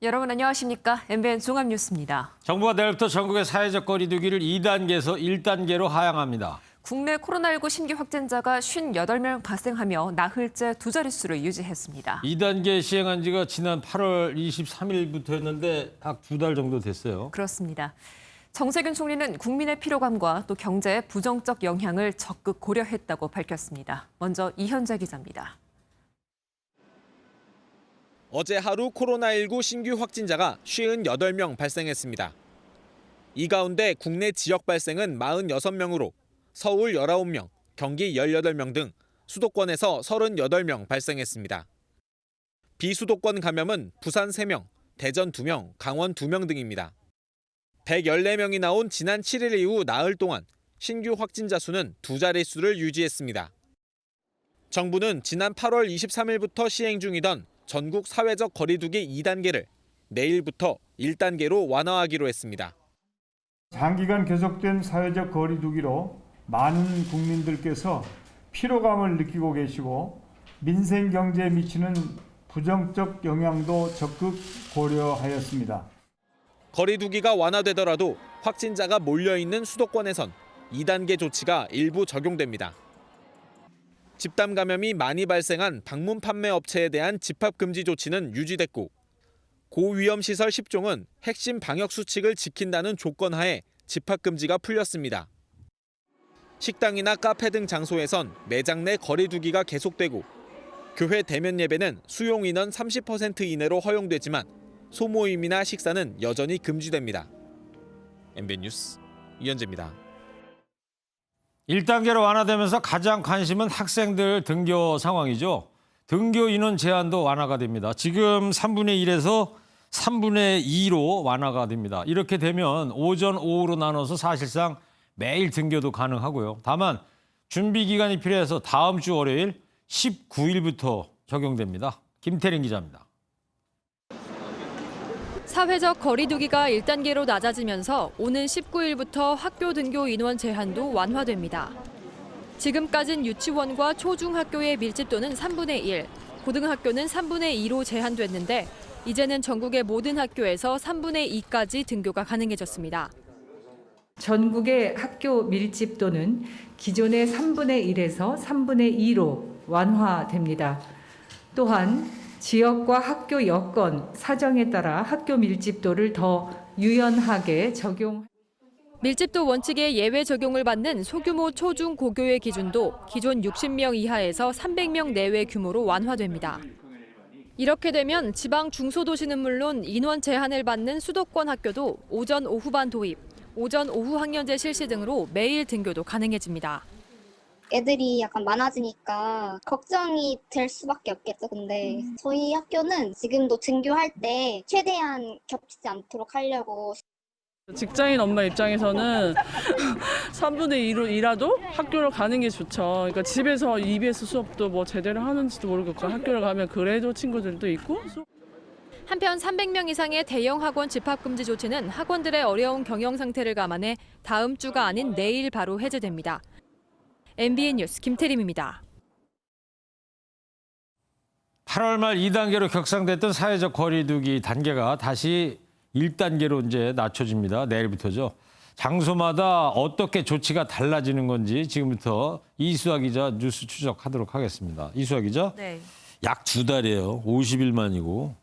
여러분 안녕하십니까? MBN 종합뉴스입니다. 정부가 내일부터 전국의 사회적 거리 두기를 2단계에서 1단계로 하향합니다. 국내 코로나19 신규 확진자가 58명 발생하며 나흘째 두 자릿수를 유지했습니다. 2단계 시행한 지가 지난 8월 23일부터였는데 딱 2달 정도 됐어요. 그렇습니다. 정세균 총리는 국민의 피로감과 또 경제의 부정적 영향을 적극 고려했다고 밝혔습니다. 먼저 이현재 기자입니다. 어제 하루 코로나19 신규 확진자가 58명 발생했습니다. 이 가운데 국내 지역 발생은 46명으로 서울 19명, 경기 18명 등 수도권에서 38명 발생했습니다. 비수도권 감염은 부산 3명, 대전 2명, 강원 2명 등입니다. 114명이 나온 지난 7일 이후 나흘 동안 신규 확진자 수는 두 자릿수를 유지했습니다. 정부는 지난 8월 23일부터 시행 중이던 전국 사회적 거리두기 2단계를 내일부터 1단계로 완화하기로 했습니다. 장기간 계속된 사회적 거리두기로 많은 국민들께서 피로감을 느끼고 계시고 민생 경제에 미치는 부정적 영향도 적극 고려하였습니다. 거리두기가 완화되더라도 확진자가 몰려있는 수도권에선 2단계 조치가 일부 적용됩니다. 집단 감염이 많이 발생한 방문 판매 업체에 대한 집합 금지 조치는 유지됐고 고위험 시설 10종은 핵심 방역 수칙을 지킨다는 조건 하에 집합 금지가 풀렸습니다. 식당이나 카페 등 장소에선 매장 내 거리 두기가 계속되고 교회 대면 예배는 수용 인원 30% 이내로 허용되지만 소모임이나 식사는 여전히 금지됩니다. MBN 뉴스 이현재입니다. 1단계로 완화되면서 가장 관심은 학생들 등교 상황이죠. 등교 인원 제한도 완화가 됩니다. 지금 3분의 1에서 3분의 2로 완화가 됩니다. 이렇게 되면 오전, 오후로 나눠서 사실상 매일 등교도 가능하고요. 다만 준비 기간이 필요해서 다음 주 월요일 19일부터 적용됩니다. 김태린 기자입니다. 사회적 거리두기가 1단계로 낮아지면서 오는 19일부터 학교 등교 인원 제한도 완화됩니다. 지금까지는 유치원과 초중학교의 밀집도는 3분의 1, 고등학교는 3분의 2로 제한됐는데 이제는 전국의 모든 학교에서 3분의 2까지 등교가 가능해졌습니다. 전국의 학교 밀집도는 기존의 3분의 1에서 3분의 2로 완화됩니다. 또한 지역과 학교 여건, 사정에 따라 학교 밀집도를 더 유연하게 적용. 밀집도 원칙에 예외 적용을 받는 소규모 초중 고교의 기준도 기존 60명 이하에서 300명 내외 규모로 완화됩니다. 이렇게 되면 지방 중소도시는 물론 인원 제한을 받는 수도권 학교도 오전 오후반 도입, 오전 오후 학년제 실시 등으로 매일 등교도 가능해집니다. 애들이 약간 많아지니까 걱정이 될 수밖에 없겠죠. 근데 저희 학교는 지금도 등교할 때 최대한 겹치지 않도록 하려고. 직장인 엄마 입장에서는 3분의 2로 일하도 학교를 가는 게 좋죠. 그러니까 집에서 EBS 수업도 뭐 제대로 하는지도 모르겠고 학교를 가면 그래도 친구들도 있고. 한편 300명 이상의 대형 학원 집합 금지 조치는 학원들의 어려운 경영 상태를 감안해 다음 주가 아닌 내일 바로 해제됩니다. MBN 뉴스 김태림입니다. 8월 말 2단계로 격상됐던 사회적 거리두기 단계가 다시 1단계로 이제 낮춰집니다. 내일부터죠. 장소마다 어떻게 조치가 달라지는 건지 지금부터 이수아 기자 뉴스 추적하도록 하겠습니다. 이수아 기자, 네. 약 2달이에요. 50일 만이고.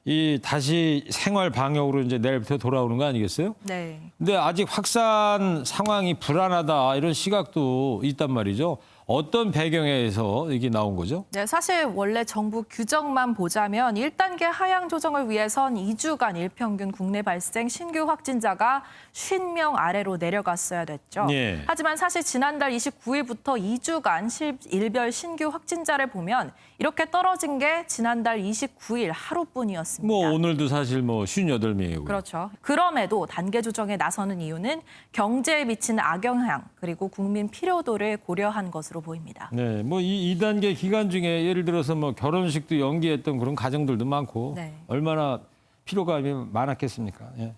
이 다시 생활 방역으로 이제 내일부터 돌아오는 거 아니겠어요? 네. 근데 아직 확산 상황이 불안하다 이런 시각도 있단 말이죠. 어떤 배경에서 이게 나온 거죠? 네, 사실 원래 정부 규정만 보자면 1단계 하향 조정을 위해선 2주간 일평균 국내 발생 신규 확진자가 50명 아래로 내려갔어야 됐죠. 예. 하지만 사실 지난달 29일부터 2주간 일별 신규 확진자를 보면 이렇게 떨어진 게 지난달 29일 하루뿐이었습니다. 뭐 오늘도 사실 뭐 58명이고요. 그렇죠. 그럼에도 단계 조정에 나서는 이유는 경제에 미치는 악영향 그리고 국민 필요도를 고려한 것으로 보입니다. 네, 뭐 이 2단계 기간 중에 예를 들어서 뭐 결혼식도 연기했던 그런 가정들도 많고 네. 얼마나 피로감이 많았겠습니까? 예.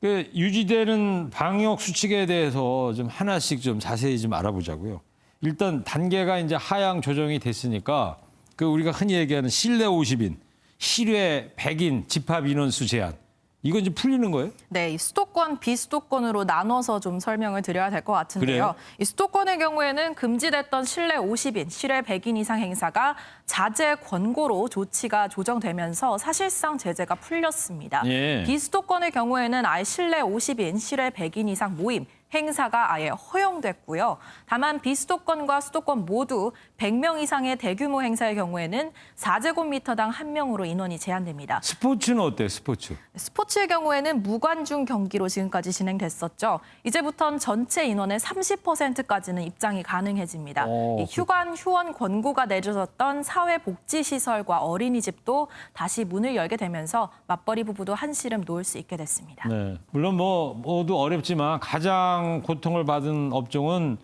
그 유지되는 방역 수칙에 대해서 좀 하나씩 좀 자세히 좀 알아보자고요. 일단 단계가 이제 하향 조정이 됐으니까 그 우리가 흔히 얘기하는 실내 50인 실외 100인 집합 인원수 제한. 이건 이제 풀리는 거예요? 네, 이 수도권, 비수도권으로 나눠서 좀 설명을 드려야 될 것 같은데요. 그래요? 이 수도권의 경우에는 금지됐던 실내 50인, 실외 100인 이상 행사가 자제 권고로 조치가 조정되면서 사실상 제재가 풀렸습니다. 예. 비수도권의 경우에는 아예 실내 50인, 실외 100인 이상 모임, 행사가 아예 허용됐고요. 다만 비수도권과 수도권 모두 100명 이상의 대규모 행사의 경우에는 4제곱미터당 1명으로 인원이 제한됩니다. 스포츠는 어때요? 스포츠. 스포츠의 경우에는 무관중 경기로 지금까지 진행됐었죠. 이제부터는 전체 인원의 30%까지는 입장이 가능해집니다. 이 휴관, 휴원 권고가 내려졌던 사회복지시설과 어린이집도 다시 문을 열게 되면서 맞벌이 부부도 한시름 놓을 수 있게 됐습니다. 네. 물론 뭐 모두 어렵지만 가장 고통을 받은 업종은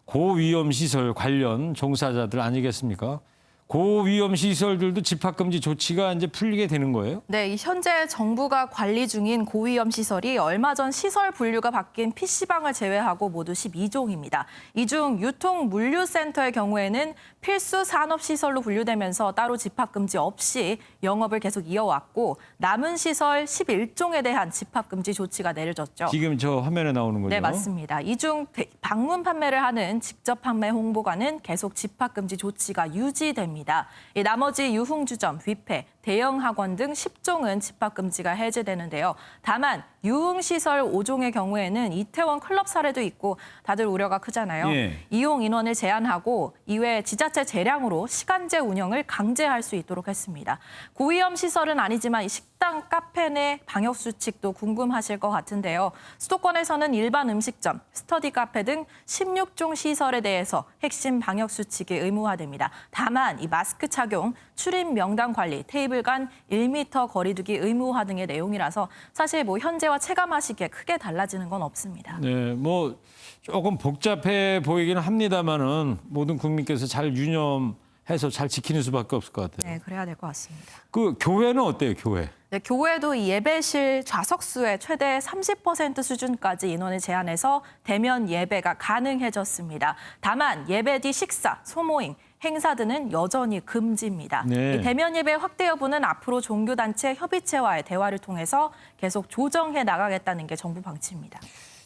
고위험 시설 관련 종사자들 아니겠습니까? 고위험 시설들도 집합금지 조치가 이제 풀리게 되는 거예요? 네, 이 현재 정부가 관리 중인 고위험 시설이 얼마 전 시설 분류가 바뀐 PC방을 제외하고 모두 12종입니다. 이 중 유통물류센터의 경우에는 필수 산업시설로 분류되면서 따로 집합금지 없이 영업을 계속 이어왔고 남은 시설 11종에 대한 집합금지 조치가 내려졌죠. 지금 저 화면에 나오는 거죠? 네, 맞습니다. 이 중 방문 판매를 하는 직접 판매 홍보관은 계속 집합금지 조치가 유지됩니다. 이 나머지 유흥주점, 뷔페, 대형 학원 등 10종은 집합금지가 해제되는데요. 다만 유흥시설 5종의 경우에는 이태원 클럽 사례도 있고 다들 우려가 크잖아요. 예. 이용 인원을 제한하고 이외 지자체 재량으로 시간제 운영을 강제할 수 있도록 했습니다. 고위험 시설은 아니지만 식당, 카페 내 방역 수칙도 궁금하실 것 같은데요. 수도권에서는 일반 음식점, 스터디 카페 등 16종 시설에 대해서 핵심 방역 수칙이 의무화됩니다. 다만 이 마스크 착용, 출입 명단 관리, 테이블 간 1m 거리두기 의무화 등의 내용이라서 사실 뭐 현재와 체감하시기에 크게 달라지는 건 없습니다. 네, 뭐 조금 복잡해 보이기는 합니다만은 모든 국민께서 잘 유념해서 잘 지키는 수밖에 없을 것 같아요. 네, 그래야 될 것 같습니다. 그 교회는 어때요, 교회? 네, 교회도 이 예배실 좌석수의 최대 30% 수준까지 인원을 제한해서 대면 예배가 가능해졌습니다. 다만 예배 뒤 식사, 소모임, 행사 등은 여전히 금지입니다. 네. 이 대면 예배 확대 여부는 앞으로 종교단체 협의체와의 대화를 통해서 계속 조정해 나가겠다는 게 정부 방침입니다.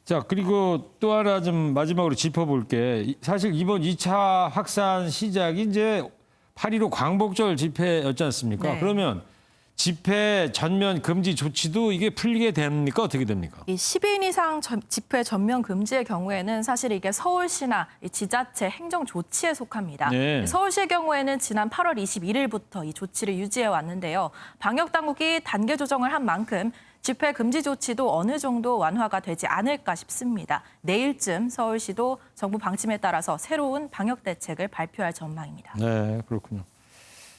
자, 그리고 또 하나 좀 마지막으로 짚어볼게. 사실 이번 2차 확산 시작이 이제 8.15 광복절 집회였지 않습니까? 네. 그러면 집회 전면 금지 조치도 이게 풀리게 됩니까? 어떻게 됩니까? 이 10인 이상 집회 전면 금지의 경우에는 사실 이게 서울시나 이 지자체 행정 조치에 속합니다. 네. 서울시의 경우에는 지난 8월 21일부터 이 조치를 유지해 왔는데요. 방역 당국이 단계 조정을 한 만큼 집회 금지 조치도 어느 정도 완화가 되지 않을까 싶습니다. 내일쯤 서울시도 정부 방침에 따라서 새로운 방역 대책을 발표할 전망입니다. 네, 그렇군요.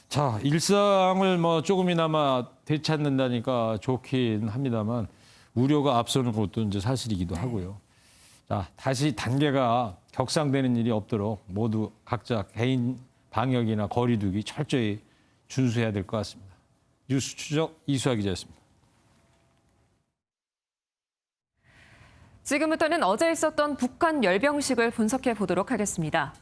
자, 일상을 뭐 조금이나마 되찾는다니까 좋긴 합니다만 우려가 앞서는 것도 이제 사실이기도 하고요. 자, 다시 단계가 격상되는 일이 없도록 모두 각자 개인 방역이나 거리두기 철저히 준수해야 될 것 같습니다. 뉴스 추적 이수아 기자였습니다. 지금부터는 어제 있었던 북한 열병식을 분석해 보도록 하겠습니다.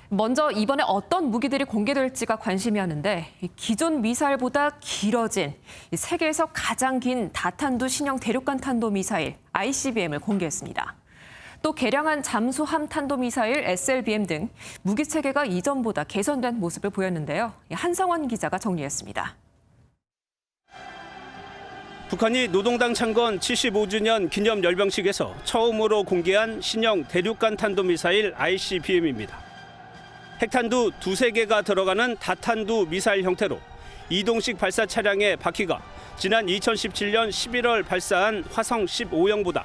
먼저 이번에 어떤 무기들이 공개될지가 관심이었는데 기존 미사일보다 길어진 세계에서 가장 긴 다탄두 신형 대륙간 탄도 미사일 ICBM을 공개했습니다. 또 개량한 잠수함 탄도 미사일 SLBM 등 무기 체계가 이전보다 개선된 모습을 보였는데요. 한성원 기자가 정리했습니다. 북한이 노동당 창건 75주년 기념 열병식에서 처음으로 공개한 신형 대륙간 탄도미사일 ICBM입니다. 핵탄두 두세 개가 들어가는 다탄두 미사일 형태로 이동식 발사 차량의 바퀴가 지난 2017년 11월 발사한 화성 15형보다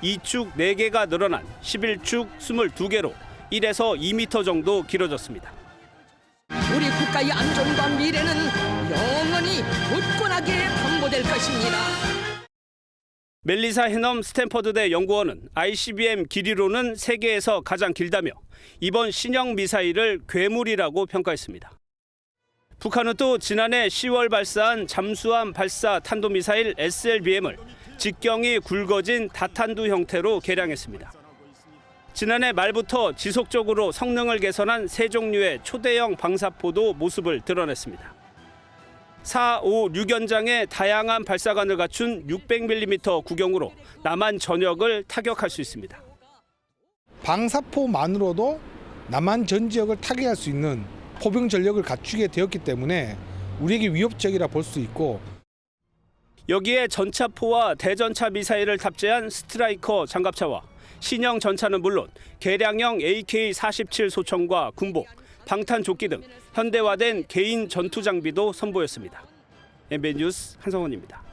2축 4개가 늘어난 11축 22개로 1에서 2m 정도 길어졌습니다. 우리 국가의 안전과 미래는 영원히 굳건하게 담보될 것입니다. 멜리사 해넘 스탠퍼드대 연구원은 ICBM 길이로는 세계에서 가장 길다며 이번 신형 미사일을 괴물이라고 평가했습니다. 북한은 또 지난해 10월 발사한 잠수함 발사 탄도미사일 SLBM을 직경이 굵어진 다탄두 형태로 개량했습니다. 지난해 말부터 지속적으로 성능을 개선한 새 종류의 초대형 방사포도 모습을 드러냈습니다. 4, 5, 6연장의 다양한 발사관을 갖춘 600mm 구경으로 남한 전역을 타격할 수 있습니다. 방사포만으로도 남한 전 지역을 타격할 수 있는 포병 전력을 갖추게 되었기 때문에 우리에게 위협적이라 볼 수 있고, 여기에 전차포와 대전차 미사일을 탑재한 스트라이커 장갑차와 신형 전차는 물론 개량형 AK-47 소총과 군복, 방탄조끼 등 현대화된 개인 전투 장비도 선보였습니다. MBN 뉴스 한성원입니다.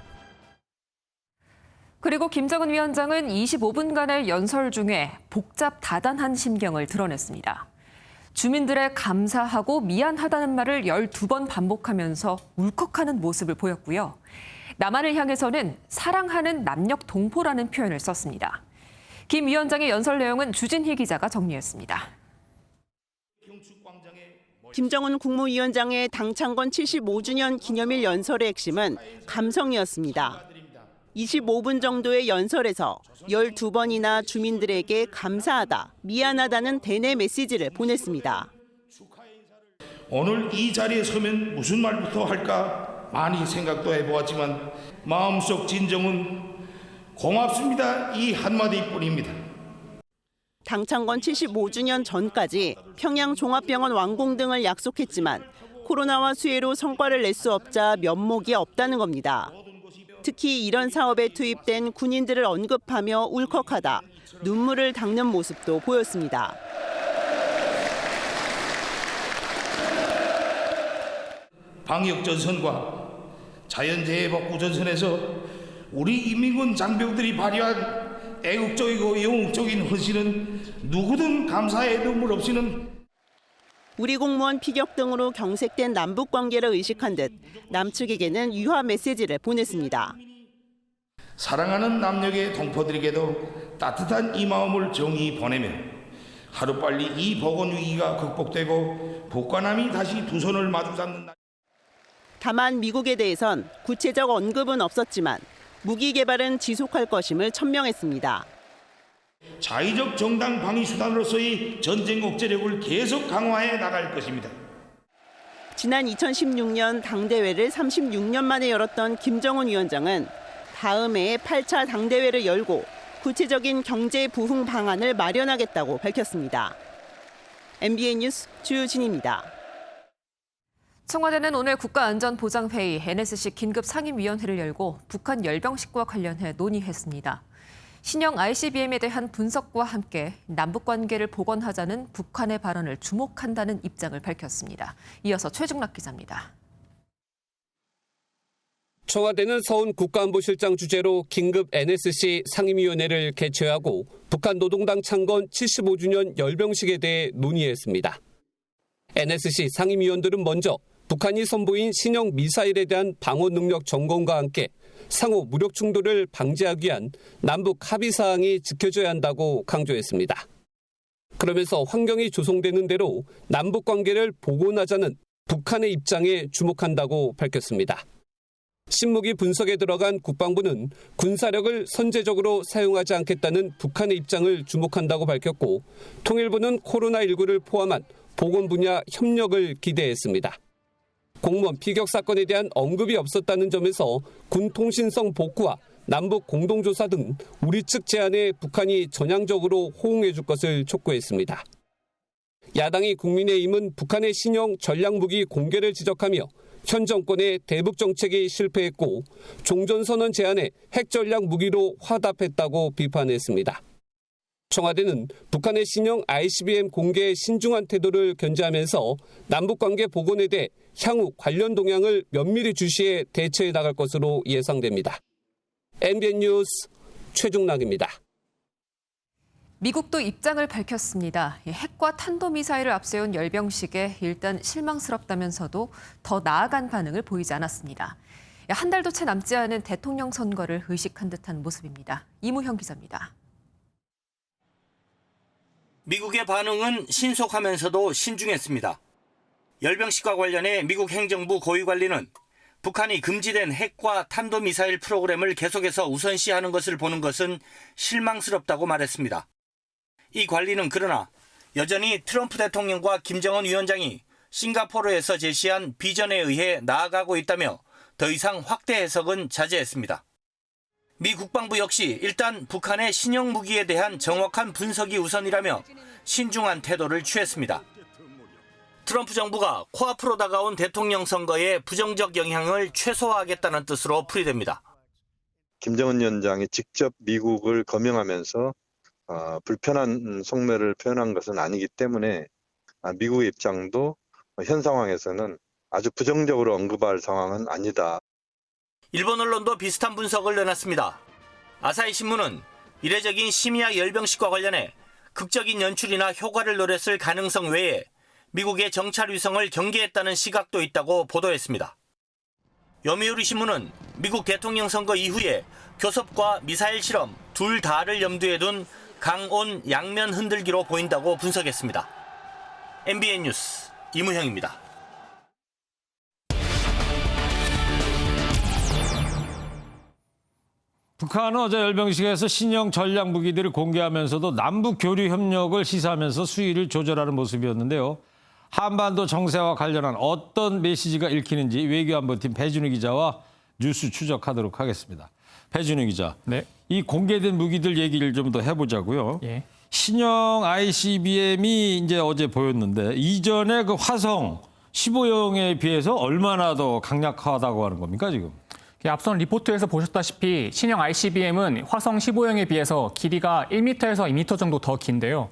그리고 김정은 위원장은 25분간의 연설 중에 복잡 다단한 심경을 드러냈습니다. 주민들의 감사하고 미안하다는 말을 12번 반복하면서 울컥하는 모습을 보였고요. 남한을 향해서는 사랑하는 남녘 동포라는 표현을 썼습니다. 김 위원장의 연설 내용은 주진희 기자가 정리했습니다. 김정은 국무위원장의 당 창건 75주년 기념일 연설의 핵심은 감성이었습니다. 25분 정도의 연설에서 12번이나 주민들에게 감사하다, 미안하다는 대내 메시지를 보냈습니다. 오늘 이 자리에 서면 무슨 말부터 할까 많이 생각도 해보았지만 마음속 진정은 고맙습니다, 이 한마디뿐입니다. 당 창건 75주년 전까지 평양 종합병원 완공 등을 약속했지만 코로나와 수해로 성과를 낼 수 없자 면목이 없다는 겁니다. 특히 이런 사업에 투입된 군인들을 언급하며 울컥하다, 눈물을 닦는 모습도 보였습니다. 방역전선과 자연재해 복구전선에서 우리 인민군 장병들이 발휘한 애국적이고 영웅적인 헌신은 누구든 감사의 눈물 없이는. 우리 공무원 피격 등으로 경색된 남북 관계를 의식한 듯 남측에게는 유화 메시지를 보냈습니다. 사랑하는 남녘의 동포들에게도 따뜻한 이 마음을 정히 보내며 하루빨리 이 보건 위기가 극복되고 북과 남이 다시 두 손을 마주 잡는 날. 다만 미국에 대해선 구체적 언급은 없었지만 무기 개발은 지속할 것임을 천명했습니다. 자의적 정당 방위 수단으로서의 전쟁 억제력을 계속 강화해 나갈 것입니다. 지난 2016년 당대회를 36년 만에 열었던 김정은 위원장은 다음 해에 8차 당대회를 열고 구체적인 경제 부흥 방안을 마련하겠다고 밝혔습니다. MBN 뉴스 주진입니다. 청와대는 오늘 국가안전보장회의 NSC 긴급 상임위원회를 열고 북한 열병식과 관련해 논의했습니다. 신형 ICBM에 대한 분석과 함께 남북관계를 복원하자는 북한의 발언을 주목한다는 입장을 밝혔습니다. 이어서 최중락 기자입니다. 청와대는 서훈 국가안보실장 주재로 긴급 NSC 상임위원회를 개최하고 북한 노동당 창건 75주년 열병식에 대해 논의했습니다. NSC 상임위원들은 먼저 북한이 선보인 신형 미사일에 대한 방어 능력 점검과 함께 상호 무력 충돌을 방지하기 위한 남북 합의 사항이 지켜져야 한다고 강조했습니다. 그러면서 환경이 조성되는 대로 남북 관계를 복원하자는 북한의 입장에 주목한다고 밝혔습니다. 신무기 분석에 들어간 국방부는 군사력을 선제적으로 사용하지 않겠다는 북한의 입장을 주목한다고 밝혔고, 통일부는 코로나19를 포함한 보건 분야 협력을 기대했습니다. 공무원 피격 사건에 대한 언급이 없었다는 점에서 군 통신성 복구와 남북 공동조사 등 우리 측 제안에 북한이 전향적으로 호응해 줄 것을 촉구했습니다. 야당이 국민의힘은 북한의 신형 전략무기 공개를 지적하며 현 정권의 대북 정책이 실패했고 종전선언 제안에 핵전략 무기로 화답했다고 비판했습니다. 청와대는 북한의 신형 ICBM 공개에 신중한 태도를 견지하면서 남북관계 복원에 대해 향후 관련 동향을 면밀히 주시해 대처해 나갈 것으로 예상됩니다. MBN 뉴스 최중락입니다. 미국도 입장을 밝혔습니다. 핵과 탄도미사일을 앞세운 열병식에 일단 실망스럽다면서도 더 나아간 반응을 보이지 않았습니다. 한 달도 채 남지 않은 대통령 선거를 의식한 듯한 모습입니다. 이무형 기자입니다. 미국의 반응은 신속하면서도 신중했습니다. 열병식과 관련해 미국 행정부 고위관리는 북한이 금지된 핵과 탄도미사일 프로그램을 계속해서 우선시하는 것을 보는 것은 실망스럽다고 말했습니다. 이 관리는 그러나 여전히 트럼프 대통령과 김정은 위원장이 싱가포르에서 제시한 비전에 의해 나아가고 있다며 더 이상 확대 해석은 자제했습니다. 미 국방부 역시 일단 북한의 신형 무기에 대한 정확한 분석이 우선이라며 신중한 태도를 취했습니다. 트럼프 정부가 코앞으로 다가온 대통령 선거에 부정적 영향을 최소화하겠다는 뜻으로 풀이됩니다. 김정은 위원장이 직접 미국을 거명하면서 불편한 속내를 표현한 것은 아니기 때문에 미국의 입장도 현 상황에서는 아주 부정적으로 언급할 상황은 아니다. 일본 언론도 비슷한 분석을 내놨습니다. 아사히 신문은 이례적인 심야 열병식과 관련해 극적인 연출이나 효과를 노렸을 가능성 외에 미국의 정찰 위성을 경계했다는 시각도 있다고 보도했습니다. 요미우리 신문은 미국 대통령 선거 이후에 교섭과 미사일 실험 둘 다를 염두에 둔 강온 양면 흔들기로 보인다고 분석했습니다. MBN 뉴스 이무형입니다. 북한은 어제 열병식에서 신형 전략 무기들을 공개하면서도 남북 교류 협력을 시사하면서 수위를 조절하는 모습이었는데요. 한반도 정세와 관련한 어떤 메시지가 읽히는지 외교안보팀 배준우 기자와 뉴스 추적하도록 하겠습니다. 배준우 기자, 네. 이 공개된 무기들 얘기를 좀 더 해보자고요. 예. 신형 ICBM이 이제 어제 보였는데 이전에 그 화성 15형에 비해서 얼마나 더 강력하다고 하는 겁니까 지금? 앞선 리포트에서 보셨다시피 신형 ICBM은 화성 15형에 비해서 길이가 1m에서 2m 정도 더 긴데요.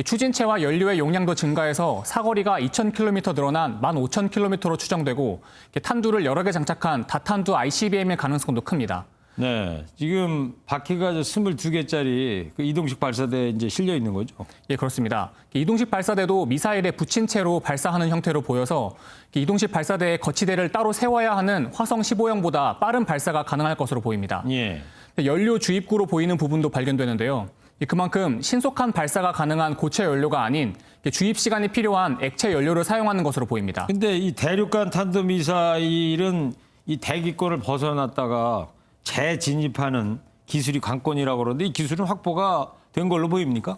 추진체와 연료의 용량도 증가해서 사거리가 2,000km 늘어난 15,000km로 추정되고 탄두를 여러 개 장착한 다탄두 ICBM의 가능성도 큽니다. 네, 지금 바퀴가 22개짜리 그 이동식 발사대에 이제 실려 있는 거죠? 예, 그렇습니다. 이동식 발사대도 미사일에 붙인 채로 발사하는 형태로 보여서 이동식 발사대의 거치대를 따로 세워야 하는 화성 15형보다 빠른 발사가 가능할 것으로 보입니다. 예. 연료 주입구로 보이는 부분도 발견되는데요. 그만큼 신속한 발사가 가능한 고체 연료가 아닌 주입 시간이 필요한 액체 연료를 사용하는 것으로 보입니다. 근데 이 대륙간 탄도미사일은 이 대기권을 벗어났다가 재진입하는 기술이 관건이라고 그러는데 이 기술은 확보가 된 걸로 보입니까?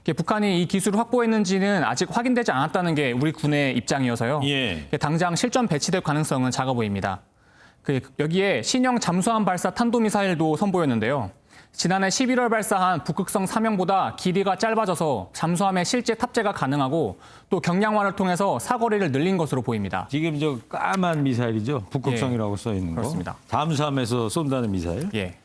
북한이 이 기술을 확보했는지는 아직 확인되지 않았다는 게 우리 군의 입장이어서요. 예. 당장 실전 배치될 가능성은 작아 보입니다. 여기에 신형 잠수함 발사 탄도미사일도 선보였는데요. 지난해 11월 발사한 북극성 3형보다 길이가 짧아져서 잠수함에 실제 탑재가 가능하고 또 경량화를 통해서 사거리를 늘린 것으로 보입니다. 지금 저 까만 미사일이죠. 북극성이라고 써 있는 거. 그렇습니다. 잠수함에서 쏜다는 미사일. 예.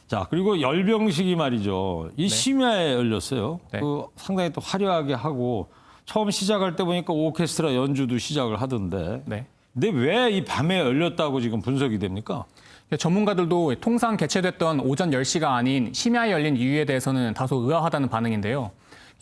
자, 그리고 열병식이 말이죠. 이 심야에 열렸어요. 네. 그 상당히 또 화려하게 하고 처음 시작할 때 보니까 오케스트라 연주도 시작을 하던데. 네. 근데 왜 이 밤에 열렸다고 지금 분석이 됩니까? 전문가들도 통상 개최됐던 오전 10시가 아닌 심야에 열린 이유에 대해서는 다소 의아하다는 반응인데요.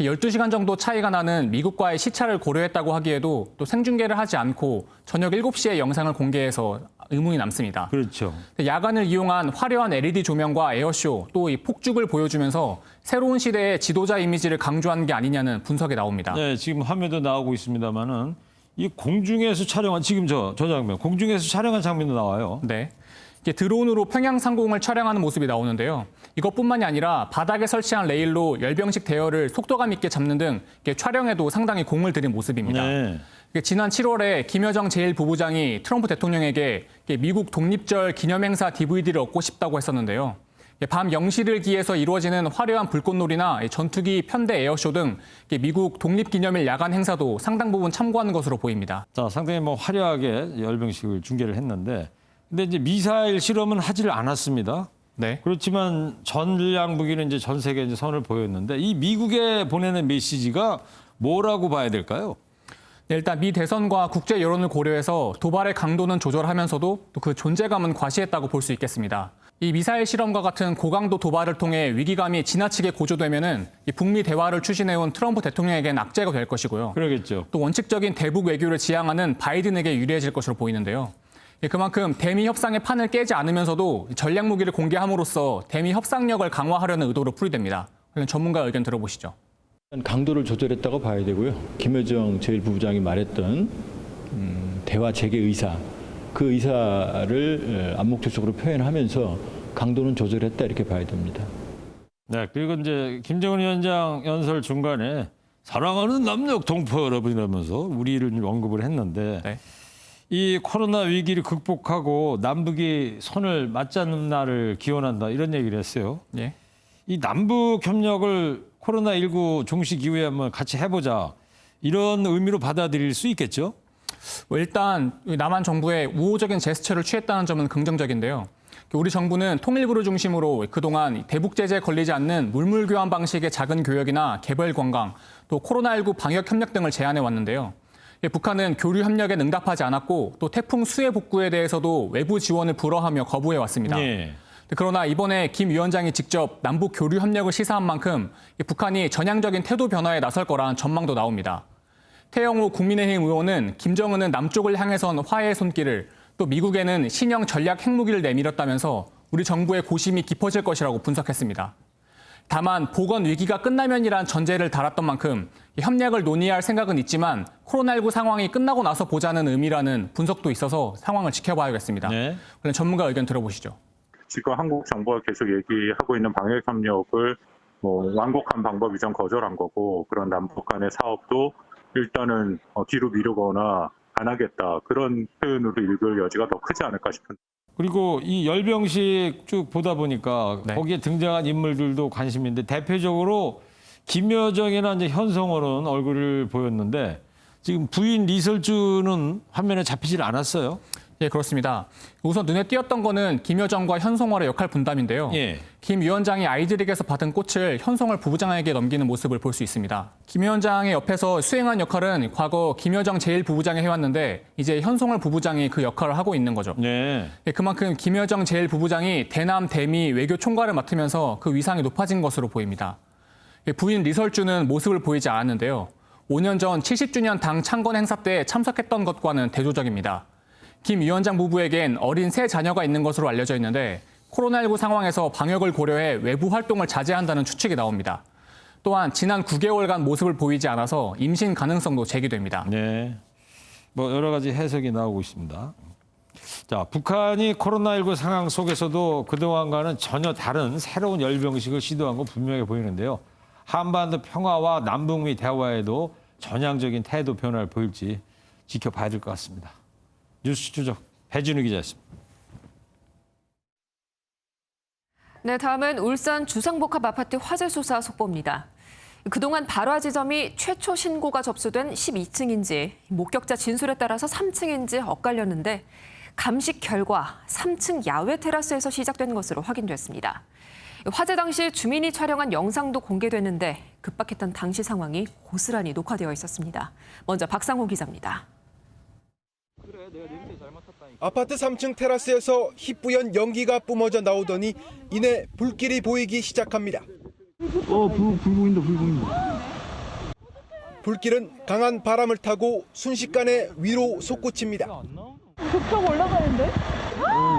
12시간 정도 차이가 나는 미국과의 시차를 고려했다고 하기에도 또 생중계를 하지 않고 저녁 7시에 영상을 공개해서 의문이 남습니다. 그렇죠. 야간을 이용한 화려한 LED 조명과 에어쇼 또 이 폭죽을 보여주면서 새로운 시대의 지도자 이미지를 강조한 게 아니냐는 분석이 나옵니다. 네, 지금 화면도 나오고 있습니다만은 이 공중에서 촬영한 지금 저 장면, 공중에서 촬영한 장면도 나와요. 네. 드론으로 평양 상공을 촬영하는 모습이 나오는데요. 이것뿐만이 아니라 바닥에 설치한 레일로 열병식 대열을 속도감 있게 잡는 등 촬영에도 상당히 공을 들인 모습입니다. 네. 지난 7월에 김여정 제1부부장이 트럼프 대통령에게 미국 독립절 기념행사 DVD를 얻고 싶다고 했었는데요. 밤 0시를 기해서 이루어지는 화려한 불꽃놀이나 전투기 편대 에어쇼 등 미국 독립기념일 야간 행사도 상당 부분 참고하는 것으로 보입니다. 자, 상당히 화려하게 열병식을 중계를 했는데 근데 이제 미사일 실험은 하지를 않았습니다. 네. 그렇지만 전략 무기는 이제 전 세계에 이제 선을 보였는데 이 미국에 보내는 메시지가 뭐라고 봐야 될까요? 일단 미 대선과 국제 여론을 고려해서 도발의 강도는 조절하면서도 또 그 존재감은 과시했다고 볼 수 있겠습니다. 이 미사일 실험과 같은 고강도 도발을 통해 위기감이 지나치게 고조되면은 이 북미 대화를 추진해온 트럼프 대통령에게는 악재가 될 것이고요. 그러겠죠. 또 원칙적인 대북 외교를 지향하는 바이든에게 유리해질 것으로 보이는데요. 그만큼 대미 협상의 판을 깨지 않으면서도 전략 무기를 공개함으로써 대미 협상력을 강화하려는 의도로 풀이됩니다. 전문가 의견 들어보시죠. 강도를 조절했다고 봐야 되고요. 김여정 제1부부장이 말했던 대화 재개 의사, 그 의사를 암묵적으로 표현하면서 강도는 조절했다 이렇게 봐야 됩니다. 네, 그리고 이제 김정은 위원장 연설 중간에 사랑하는 남녘 동포 여러분이라면서 우리를 언급을 했는데 네. 이 코로나 위기를 극복하고 남북이 손을 맞잡는 날을 기원한다 이런 얘기를 했어요. 예. 이 남북 협력을 코로나19 종식 이후에 한번 같이 해보자 이런 의미로 받아들일 수 있겠죠? 일단 남한 정부의 우호적인 제스처를 취했다는 점은 긍정적인데요. 우리 정부는 통일부를 중심으로 그동안 대북 제재에 걸리지 않는 물물 교환 방식의 작은 교역이나 개별 관광, 또 코로나19 방역 협력 등을 제안해 왔는데요. 북한은 교류 협력에 응답하지 않았고 또 태풍 수해 복구에 대해서도 외부 지원을 불허하며 거부해 왔습니다. 예. 그러나 이번에 김 위원장이 직접 남북 교류 협력을 시사한 만큼 북한이 전향적인 태도 변화에 나설 거라는 전망도 나옵니다. 태영호 국민의힘 의원은 김정은은 남쪽을 향해선 화해의 손길을, 또 미국에는 신형 전략 핵무기를 내밀었다면서 우리 정부의 고심이 깊어질 것이라고 분석했습니다. 다만 보건 위기가 끝나면이란 전제를 달았던 만큼 협력을 논의할 생각은 있지만 코로나19 상황이 끝나고 나서 보자는 의미라는 분석도 있어서 상황을 지켜봐야겠습니다. 네. 그럼 전문가 의견 들어보시죠. 지금 한국 정부가 계속 얘기하고 있는 방역 협력을 완곡한 방법 이전 거절한 거고, 그런 남북 간의 사업도 일단은 뒤로 미루거나 안 하겠다, 그런 표현으로 읽을 여지가 더 크지 않을까 싶은데. 그리고 이 열병식 쭉 보다 보니까 네. 거기에 등장한 인물들도 관심인데 대표적으로 김여정이나 이제 현성월은 얼굴을 보였는데 지금 부인 리설주는 화면에 잡히질 않았어요. 예, 그렇습니다. 우선 눈에 띄었던 거는 김여정과 현송월의 역할 분담인데요. 예. 김 위원장이 아이들에게서 받은 꽃을 현송월 부부장에게 넘기는 모습을 볼 수 있습니다. 김 위원장의 옆에서 수행한 역할은 과거 김여정 제1부부장이 해왔는데 이제 현송월 부부장이 그 역할을 하고 있는 거죠. 네. 예, 그만큼 김여정 제1부부장이 대남, 대미 외교 총괄을 맡으면서 그 위상이 높아진 것으로 보입니다. 예, 부인 리설주는 모습을 보이지 않았는데요. 5년 전 70주년 당 창건 행사 때 참석했던 것과는 대조적입니다. 김 위원장 부부에겐 어린 세 자녀가 있는 것으로 알려져 있는데 코로나19 상황에서 방역을 고려해 외부 활동을 자제한다는 추측이 나옵니다. 또한 지난 9개월간 모습을 보이지 않아서 임신 가능성도 제기됩니다. 네. 여러 가지 해석이 나오고 있습니다. 자, 북한이 코로나19 상황 속에서도 그동안과는 전혀 다른 새로운 열병식을 시도한 건 분명해 보이는데요. 한반도 평화와 남북미 대화에도 전향적인 태도 변화를 보일지 지켜봐야 될 것 같습니다. 뉴스 추적 배진우 기자였습니다. 네, 다음은 울산 주상복합 아파트 화재 수사 속보입니다. 그동안 발화 지점이 최초 신고가 접수된 12층인지 목격자 진술에 따라서 3층인지 엇갈렸는데 감식 결과 3층 야외 테라스에서 시작된 것으로 확인됐습니다. 화재 당시 주민이 촬영한 영상도 공개됐는데 급박했던 당시 상황이 고스란히 녹화되어 있었습니다. 먼저 박상호 기자입니다. 아파트 3층 테라스에서 희뿌연 연기가 뿜어져 나오더니 이내 불길이 보이기 시작합니다. 불 보인다. 불길은 강한 바람을 타고 순식간에 위로 솟구칩니다. 벽 올라가는데?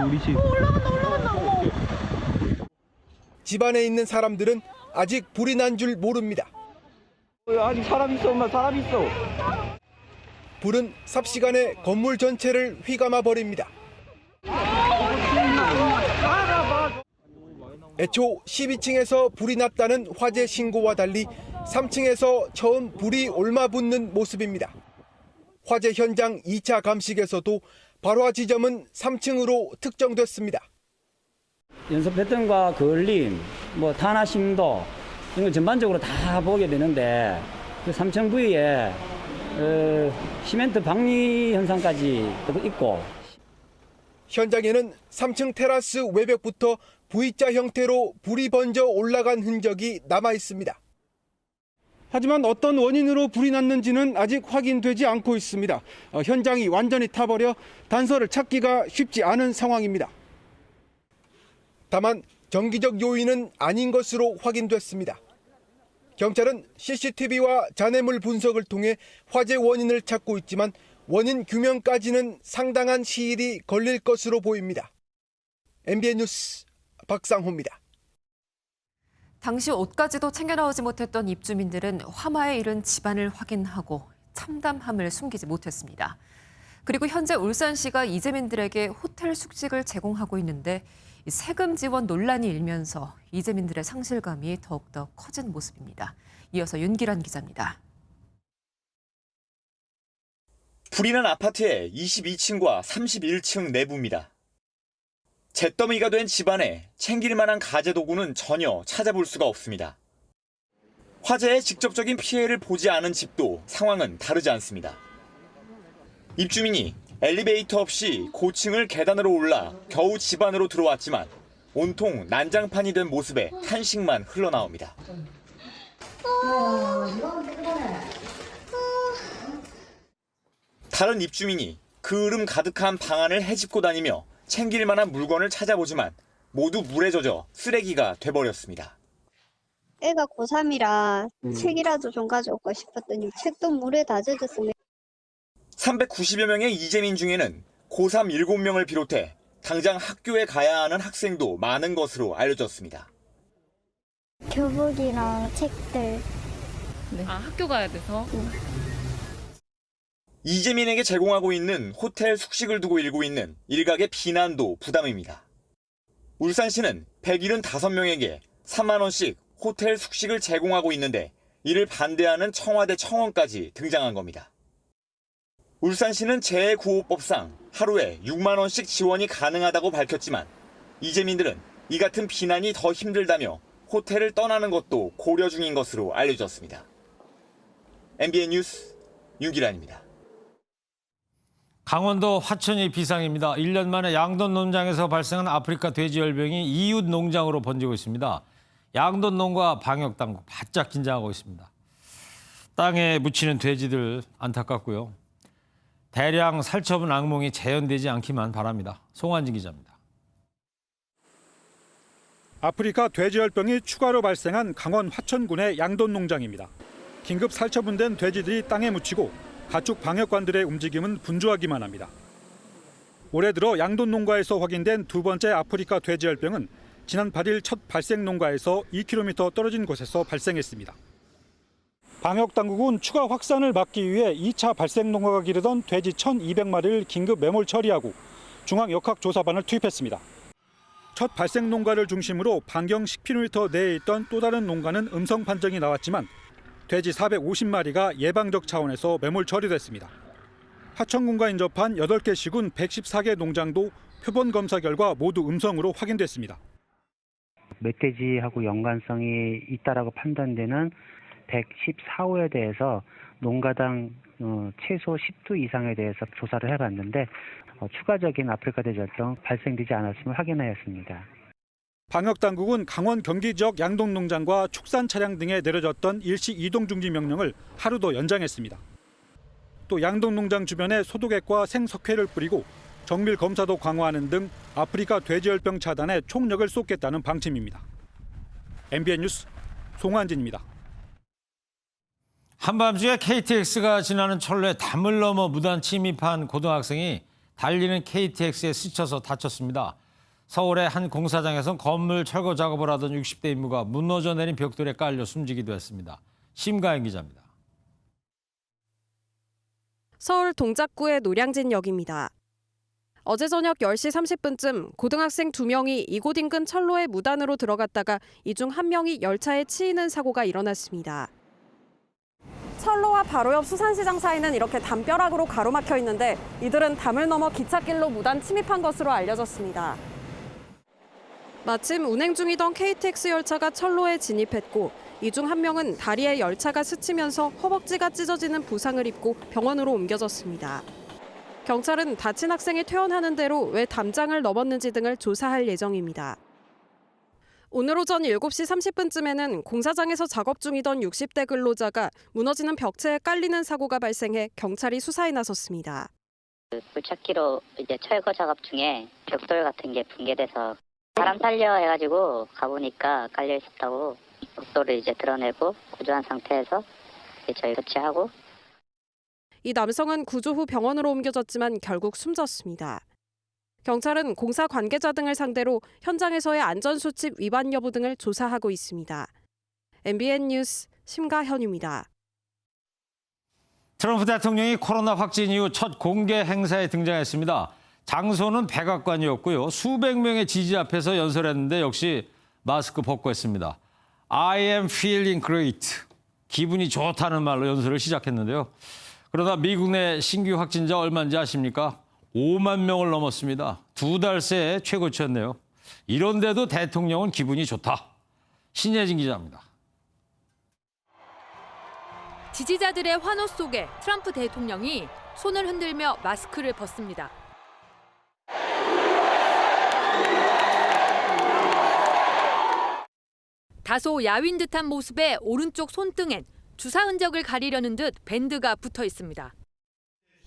우리 집. 올라간다. 어머. 집 안에 있는 사람들은 아직 불이 난 줄 모릅니다. 아직 사람 있어, 엄마. 사람 있어. 불은 삽시간에 건물 전체를 휘감아 버립니다. 애초 12층에서 불이 났다는 화재 신고와 달리 3층에서 처음 불이 옮아붙는 모습입니다. 화재 현장 2차 감식에서도 발화 지점은 3층으로 특정됐습니다. 연소 패턴과 걸림, 탄화 심도 이런 거 전반적으로 다 보게 되는데 그 3층 부위에 시멘트 박리 현상까지 있고. 현장에는 3층 테라스 외벽부터 V자 형태로 불이 번져 올라간 흔적이 남아 있습니다. 하지만 어떤 원인으로 불이 났는지는 아직 확인되지 않고 있습니다. 현장이 완전히 타버려 단서를 찾기가 쉽지 않은 상황입니다. 다만 정기적 요인은 아닌 것으로 확인됐습니다. 경찰은 CCTV와 잔해물 분석을 통해 화재 원인을 찾고 있지만 원인 규명까지는 상당한 시일이 걸릴 것으로 보입니다. MBN 뉴스 박상호입니다. 당시 옷까지도 챙겨 나오지 못했던 입주민들은 화마에 이른 집안을 확인하고 참담함을 숨기지 못했습니다. 그리고 현재 울산시가 이재민들에게 호텔 숙식을 제공하고 있는데 세금 지원 논란이 일면서 이재민들의 상실감이 더욱더 커진 모습입니다. 이어서 윤기란 기자입니다. 불이 난 아파트의 22층과 31층 내부입니다. 잿더미가 된 집안에 챙길 만한 가재 도구는 전혀 찾아볼 수가 없습니다. 화재의 직접적인 피해를 보지 않은 집도 상황은 다르지 않습니다. 입주민이 엘리베이터 없이 고층을 계단으로 올라 겨우 집 안으로 들어왔지만 온통 난장판이 된 모습에 탄식만 흘러나옵니다. 다른 입주민이 그을음 가득한 방 안을 헤집고 다니며 챙길 만한 물건을 찾아보지만 모두 물에 젖어 쓰레기가 돼버렸습니다. 애가 고3이라 책이라도 좀 가져올까 싶었더니 책도 물에 다 젖었습니다. 390여 명의 이재민 중에는 고3 7명을 비롯해 당장 학교에 가야 하는 학생도 많은 것으로 알려졌습니다. 교복이랑 책들. 학교 가야 돼서? 이재민에게 제공하고 있는 호텔 숙식을 두고 일고 있는 일각의 비난도 부담입니다. 울산시는 175명에게 3만 원씩 호텔 숙식을 제공하고 있는데 이를 반대하는 청와대 청원까지 등장한 겁니다. 울산시는 재해구호법상 하루에 6만 원씩 지원이 가능하다고 밝혔지만 이재민들은 이 같은 비난이 더 힘들다며 호텔을 떠나는 것도 고려 중인 것으로 알려졌습니다. MBN 뉴스 윤기란입니다. 강원도 화천이 비상입니다. 1년 만에 양돈 농장에서 발생한 아프리카 돼지열병이 이웃 농장으로 번지고 있습니다. 양돈 농가 방역 당국 바짝 긴장하고 있습니다. 땅에 묻히는 돼지들 안타깝고요. 대량 살처분 악몽이 재현되지 않기만 바랍니다. 송환진 기자입니다. 아프리카 돼지열병이 추가로 발생한 강원 화천군의 양돈 농장입니다. 긴급 살처분된 돼지들이 땅에 묻히고 가축 방역관들의 움직임은 분주하기만 합니다. 올해 들어 양돈 농가에서 확인된 두 번째 아프리카 돼지열병은 지난 8일 첫 발생 농가에서 2km 떨어진 곳에서 발생했습니다. 방역당국은 추가 확산을 막기 위해 2차 발생 농가가 기르던 돼지 1,200마리를 긴급 매몰 처리하고 중앙역학조사반을 투입했습니다. 첫 발생 농가를 중심으로 반경 10km 내에 있던 또 다른 농가는 음성 판정이 나왔지만 돼지 450마리가 예방적 차원에서 매몰 처리됐습니다. 하천군과 인접한 8개 시군 114개 농장도 표본 검사 결과 모두 음성으로 확인됐습니다. 멧돼지하고 연관성이 있다라고 판단되는 114호에 대해서 농가당 최소 10두 이상에 대해서 조사를 해봤는데 추가적인 아프리카 돼지열병 발생되지 않았음을 확인하였습니다. 방역당국은 강원 경기 지역 양돈 농장과 축산 차량 등에 내려졌던 일시 이동 중지 명령을 하루 더 연장했습니다. 또 양돈 농장 주변에 소독액과 생석회를 뿌리고 정밀 검사도 강화하는 등 아프리카 돼지열병 차단에 총력을 쏟겠다는 방침입니다. MBN 뉴스 송환진입니다. 한밤중에 KTX가 지나는 철로에 담을 넘어 무단 침입한 고등학생이 달리는 KTX에 스쳐서 다쳤습니다. 서울의 한 공사장에선 건물 철거 작업을 하던 60대 인무가 무너져 내린 벽돌에 깔려 숨지기도 했습니다. 심가연 기자입니다. 서울 동작구의 노량진역입니다. 어제 저녁 10시 30분쯤 고등학생 2명이 이곳 인근 철로에 무단으로 들어갔다가 이 중 1명이 열차에 치이는 사고가 일어났습니다. 철로와 바로 옆 수산시장 사이는 이렇게 담벼락으로 가로막혀 있는데 이들은 담을 넘어 기찻길로 무단 침입한 것으로 알려졌습니다. 마침 운행 중이던 KTX 열차가 철로에 진입했고 이 중 1명은 다리에 열차가 스치면서 허벅지가 찢어지는 부상을 입고 병원으로 옮겨졌습니다. 경찰은 다친 학생이 퇴원하는 대로 왜 담장을 넘었는지 등을 조사할 예정입니다. 오늘 오전 7시 30분쯤에는 공사장에서 작업 중이던 60대 근로자가 무너지는 벽체에 깔리는 사고가 발생해 경찰이 수사에 나섰습니다. 굴착기로 이제 철거 작업 중에 벽돌 같은 게 붕괴돼서 사람 살려 해가지고 가보니까 깔려 있었다고 벽돌을 이제 드러내고 구조한 상태에서 저희 조치하고. 이 남성은 구조 후 병원으로 옮겨졌지만 결국 숨졌습니다. 경찰은 공사 관계자 등을 상대로 현장에서의 안전수칙 위반 여부 등을 조사하고 있습니다. MBN 뉴스 심가현입니다. 트럼프 대통령이 코로나 확진 이후 첫 공개 행사에 등장했습니다. 장소는 백악관이었고요. 수백 명의 지지 앞에서 연설했는데 역시 마스크 벗고 했습니다. I am feeling great. 기분이 좋다는 말로 연설을 시작했는데요. 그러나 미국 내 신규 확진자 얼마인지 아십니까? 5만 명을 넘었습니다. 2달 새 최고치였네요. 이런데도 대통령은 기분이 좋다. 신예진 기자입니다. 지지자들의 환호 속에 트럼프 대통령이 손을 흔들며 마스크를 벗습니다. 다소 야윈 듯한 모습의 오른쪽 손등엔 주사 흔적을 가리려는 듯 밴드가 붙어 있습니다.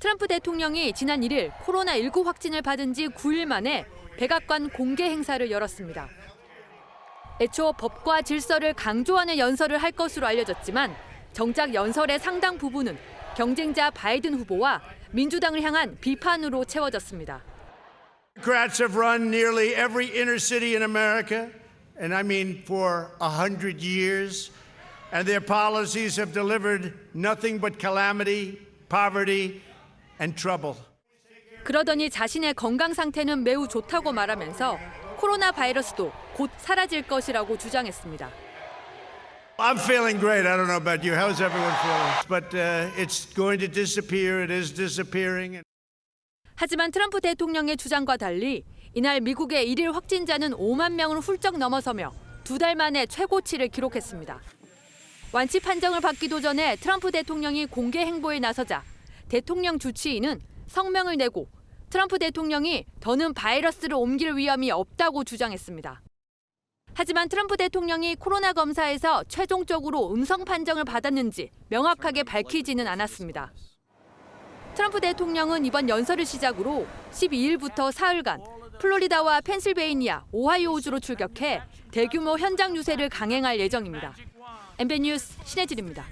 트럼프 대통령이 지난 1일 코로나19 확진을 받은 지 9일 만에 백악관 공개 행사를 열었습니다. 애초 법과 질서를 강조하는 연설을 할 것으로 알려졌지만 정작 연설의 상당 부분은 경쟁자 바이든 후보와 민주당을 향한 비판으로 채워졌습니다. Democrats have run nearly every inner city in America, and I mean for 100 years, and their policies have delivered nothing but calamity, poverty, and trouble. 그러더니 자신의 건강 상태는 매우 좋다고 말하면서 코로나 바이러스도 곧 사라질 것이라고 주장했습니다. I'm feeling great. I don't know about you. How's everyone feeling? But it's going to disappear. It is disappearing. 하지만 트럼프 대통령의 주장과 달리 이날 미국의 일일 확진자는 5만 명을 훌쩍 넘어서며 2달 만에 최고치를 기록했습니다. 완치 판정을 받기도 전에 트럼프 대통령이 공개 행보에 나서자 대통령 주치의는 성명을 내고 트럼프 대통령이 더는 바이러스를 옮길 위험이 없다고 주장했습니다. 하지만 트럼프 대통령이 코로나 검사에서 최종적으로 음성 판정을 받았는지 명확하게 밝히지는 않았습니다. 트럼프 대통령은 이번 연설을 시작으로 12일부터 사흘간 플로리다와 펜실베이니아, 오하이오주로 출격해 대규모 현장 유세를 강행할 예정입니다. MBN 뉴스 신혜진입니다.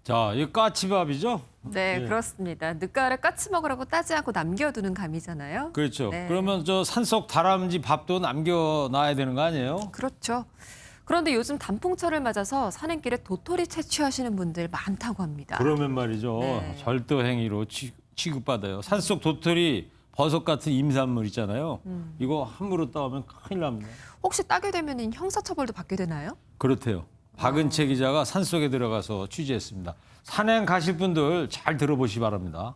자, 이 까치밥이죠? 네, 그렇습니다. 늦가을에 까치 먹으라고 따지 않고 남겨두는 감이잖아요. 그렇죠. 네. 그러면 저 산속 다람쥐 밥도 남겨놔야 되는 거 아니에요? 그렇죠. 그런데 요즘 단풍철을 맞아서 산행길에 도토리 채취하시는 분들 많다고 합니다. 그러면 말이죠. 네. 절도행위로 취급받아요. 산속 도토리, 버섯 같은 임산물 있잖아요. 이거 함부로 따오면 큰일 납니다. 혹시 따게 되면 형사처벌도 받게 되나요? 그렇대요. 박은채 기자가 산속에 들어가서 취재했습니다. 산행 가실 분들 잘 들어보시기 바랍니다.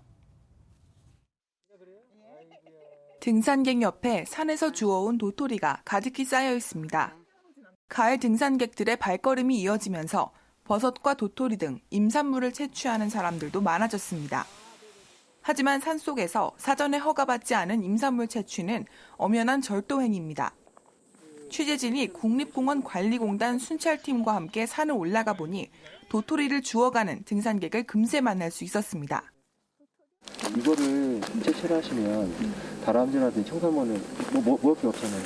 등산객 옆에 산에서 주워온 도토리가 가득히 쌓여 있습니다. 가을 등산객들의 발걸음이 이어지면서 버섯과 도토리 등 임산물을 채취하는 사람들도 많아졌습니다. 하지만 산속에서 사전에 허가받지 않은 임산물 채취는 엄연한 절도행위입니다. 취재진이 국립공원관리공단 순찰팀과 함께 산을 올라가 보니 도토리를 주워가는 등산객을 금세 만날 수 있었습니다. 이거를 채취를 하시면 다람쥐라든지 청설모는 먹을 게 없잖아요.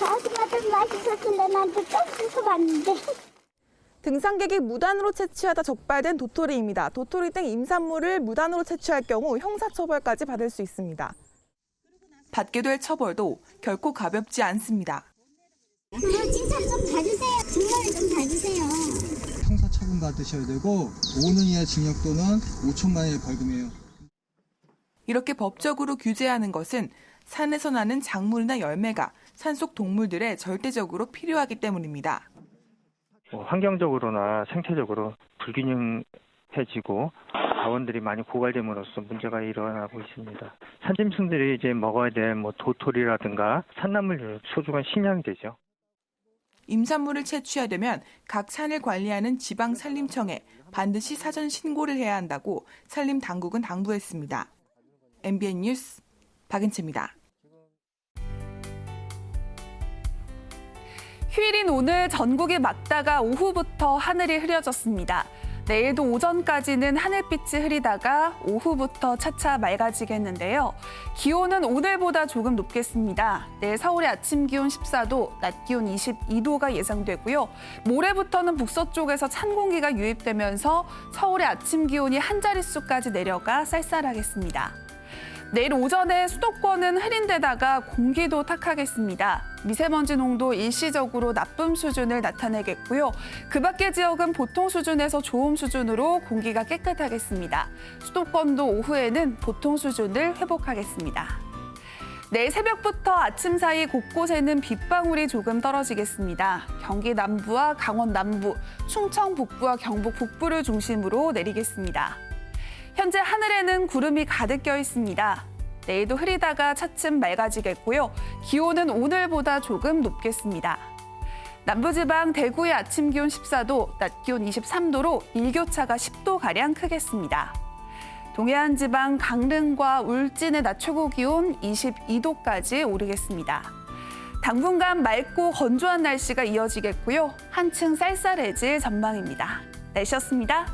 아줌마들 맛있었는데 난 또 씻어봤는데. 등산객이 무단으로 채취하다 적발된 도토리입니다. 도토리 등 임산물을 무단으로 채취할 경우 형사처벌까지 받을 수 있습니다. 받게 될 처벌도 결코 가볍지 않습니다. 진짜 좀 봐주세요. 정말 좀 봐주세요. 형사처분 받으셔야 되고 5년 이하 징역 또는 5천만 원의 벌금이에요. 이렇게 법적으로 규제하는 것은 산에서 나는 작물이나 열매가 산속 동물들에 절대적으로 필요하기 때문입니다. 환경적으로나 생태적으로 불균형해지고 자원들이 많이 고갈됨으로써 문제가 일어나고 있습니다. 산짐승들이 이제 먹어야 될 도토리라든가 산나물 소중한 식량이 되죠. 임산물을 채취하려면 각 산을 관리하는 지방산림청에 반드시 사전 신고를 해야 한다고 산림당국은 당부했습니다. MBN 뉴스 박은채입니다. 휴일인 오늘 전국이 맑다가 오후부터 하늘이 흐려졌습니다. 내일도 오전까지는 하늘빛이 흐리다가 오후부터 차차 맑아지겠는데요. 기온은 오늘보다 조금 높겠습니다. 내일 서울의 아침 기온 14도, 낮 기온 22도가 예상되고요. 모레부터는 북서쪽에서 찬 공기가 유입되면서 서울의 아침 기온이 한 자릿수까지 내려가 쌀쌀하겠습니다. 내일 오전에 수도권은 흐린 데다가 공기도 탁하겠습니다. 미세먼지 농도 일시적으로 나쁨 수준을 나타내겠고요. 그 밖의 지역은 보통 수준에서 좋음 수준으로 공기가 깨끗하겠습니다. 수도권도 오후에는 보통 수준을 회복하겠습니다. 내일 새벽부터 아침 사이 곳곳에는 빗방울이 조금 떨어지겠습니다. 경기 남부와 강원 남부, 충청 북부와 경북 북부를 중심으로 내리겠습니다. 현재 하늘에는 구름이 가득 껴 있습니다. 내일도 흐리다가 차츰 맑아지겠고요. 기온은 오늘보다 조금 높겠습니다. 남부지방 대구의 아침 기온 14도, 낮 기온 23도로 일교차가 10도가량 크겠습니다. 동해안 지방 강릉과 울진의 낮 최고 기온 22도까지 오르겠습니다. 당분간 맑고 건조한 날씨가 이어지겠고요. 한층 쌀쌀해질 전망입니다. 날씨였습니다.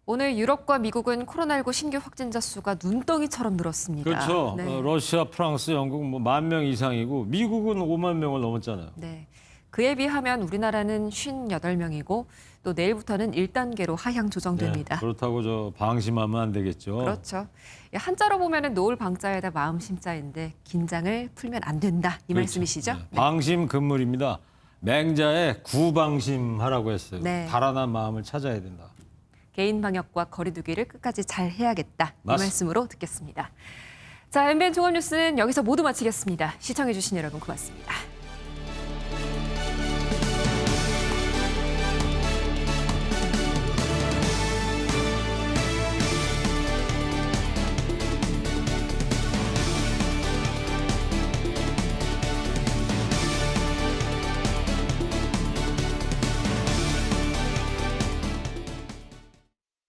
오늘 유럽과 미국은 코로나19 신규 확진자 수가 눈덩이처럼 늘었습니다. 그렇죠. 네. 러시아, 프랑스, 영국 뭐 10,000명 이상이고 미국은 5만 명을 넘었잖아요. 네. 그에 비하면 우리나라는 58명이고 또 내일부터는 1단계로 하향 조정됩니다. 네, 그렇다고 방심하면 안 되겠죠. 그렇죠. 한자로 보면은 노을 방자에다 마음 심자인데 긴장을 풀면 안 된다 이 그렇죠. 말씀이시죠? 네. 방심 금물입니다. 맹자에 구방심하라고 했어요. 네. 달아난 마음을 찾아야 된다. 개인 방역과 거리 두기를 끝까지 잘 해야겠다 이 맞습니다. 말씀으로 듣겠습니다. 자, MBN 종합뉴스는 여기서 모두 마치겠습니다. 시청해주신 여러분 고맙습니다.